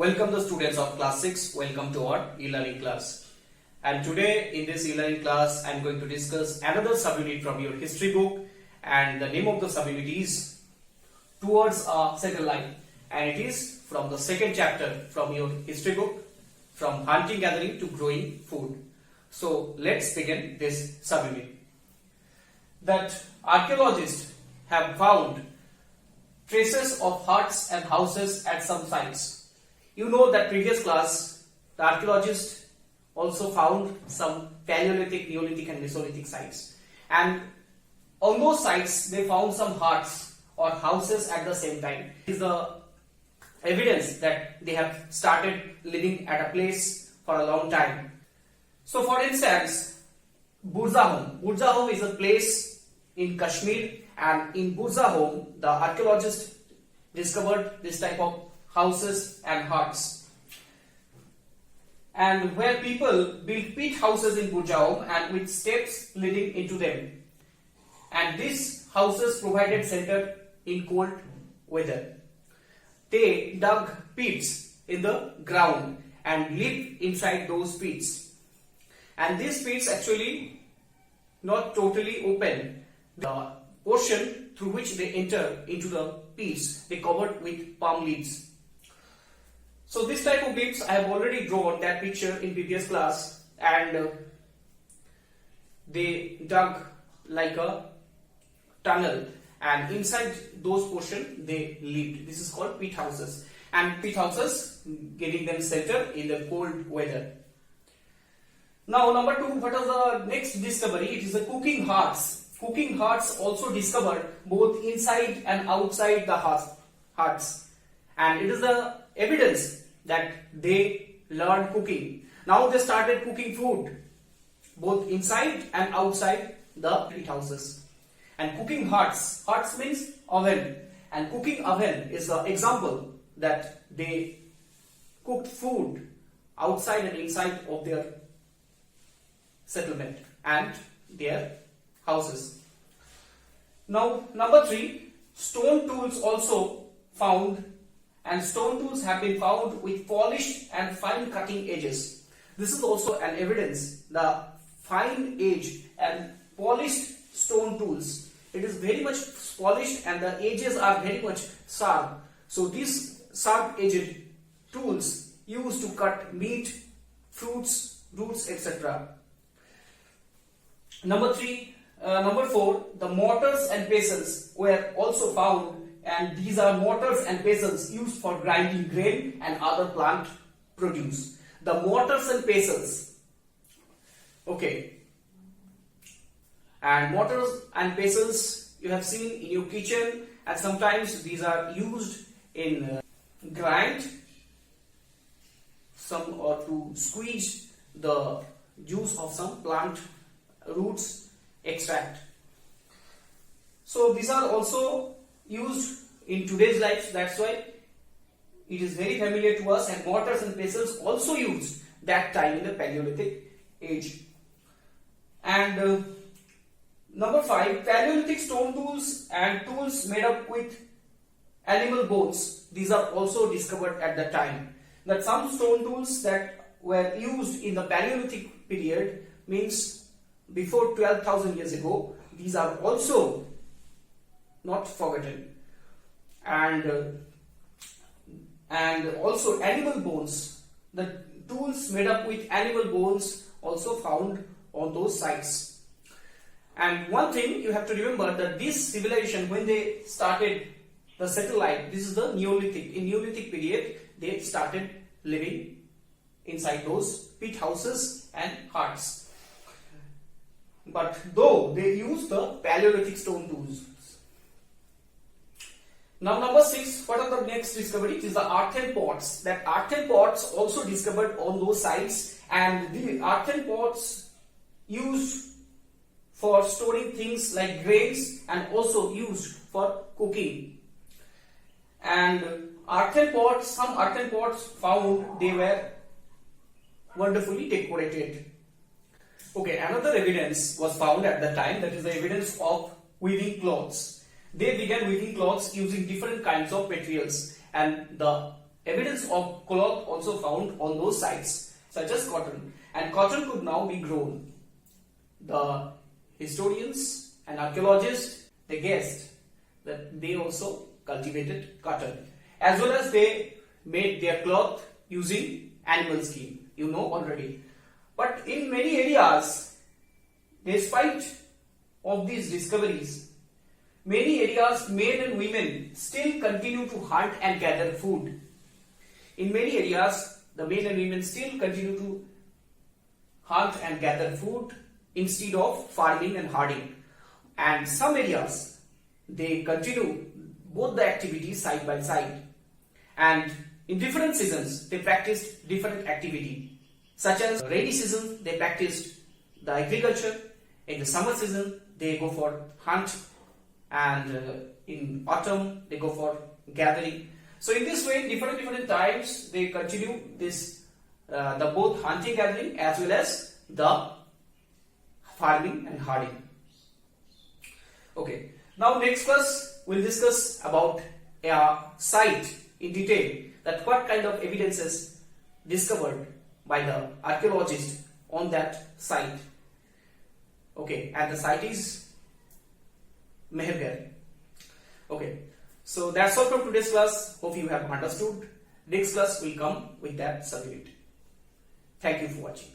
Welcome the students of class 6. Welcome to our e-learning class. And today in this e-learning class I am going to discuss another subunit from your history book, and the name of the subunit is Towards a Settled Life, and it is from the second chapter from your history book, from hunting gathering to growing food. So let's begin this subunit. That archaeologists have found traces of huts and houses at some sites. You know that previous class the archaeologists also found some Paleolithic, Neolithic and Mesolithic sites, and on those sites they found some huts or houses at the same time. It is the evidence that they have started living at a place for a long time. So for instance, Burzahom is a place in Kashmir, and in Burzahom the archaeologists discovered this type of houses and huts, and where people built peat houses in Burzahom and with steps leading into them, and these houses provided shelter in cold weather. They dug pits in the ground and lived inside those pits, and these pits actually not totally open. The portion through which they enter into the pits they covered with palm leaves. So this type of pits I have already drawn that picture in previous class, and they dug like a tunnel, and inside those portion they lived. This is called pit houses, and pit houses giving them shelter in the cold weather. Now number 2, what is the next discovery? It is the cooking huts. Cooking huts also discovered both inside and outside the huts, and it is the evidence that they learned cooking. Now they started cooking food both inside and outside the pit houses. And cooking huts means oven, and cooking oven is the example that they cooked food outside and inside of their settlement and their houses. Now number 3, stone tools also found, and stone tools have been found with polished and fine cutting edges. This is also an evidence, the fine edge and polished stone tools. It is very much polished and the edges are very much sharp. So these sharp edged tools used to cut meat, fruits, roots, etc. Number 4, the mortars and pestles were also found, and these are mortars and pestles used for grinding grain and other plant produce. The mortars and pestles, okay, and mortars and pestles you have seen in your kitchen, and sometimes these are used in grind some or to squeeze the juice of some plant roots extract. So these are also used in today's life, that's why it is very familiar to us, and mortars and pestles also used that time in the Paleolithic age. And number 5, Paleolithic stone tools and tools made up with animal bones, these are also discovered at that time. That some stone tools that were used in the Paleolithic period, means before 12,000 years ago, these are also not forgotten. And also animal bones, the tools made up with animal bones also found on those sites. And one thing you have to remember, that this civilization, when they started the settled life, this is the Neolithic. In Neolithic period they started living inside those pit houses and huts, but though they used the Paleolithic stone tools. Now number 6, what are the next discovery? It is the earthen pots. That earthen pots also discovered on those sites, and the earthen pots used for storing things like grains and also used for cooking. And some earthen pots found, they were wonderfully decorated. Okay, another evidence was found at the time, that is the evidence of weaving cloths. They began weaving cloths using different kinds of materials, and the evidence of cloth also found on those sites, such as cotton, and cotton could now be grown. The historians and archaeologists, they guessed that they also cultivated cotton, as well as they made their cloth using animal skin, you know already. But in many areas, despite of these discoveries, many areas men and women still continue to hunt and gather food. In many areas, the men and women still continue to hunt and gather food instead of farming and herding. And some areas, they continue both the activities side by side. And in different seasons, they practiced different activity. Such as rainy season, they practiced the agriculture. In the summer season, they go for hunt. And in autumn, they go for gathering. So in this way, different times, they continue this, the both hunting, gathering, as well as the farming and herding. Okay. Now next class, we'll discuss about a site in detail, that what kind of evidences discovered by the archaeologist on that site. Okay, and the site is Mehergarh. Okay, so that's all from today's class. Hope you have understood. Next class will come with that subject. Thank you for watching.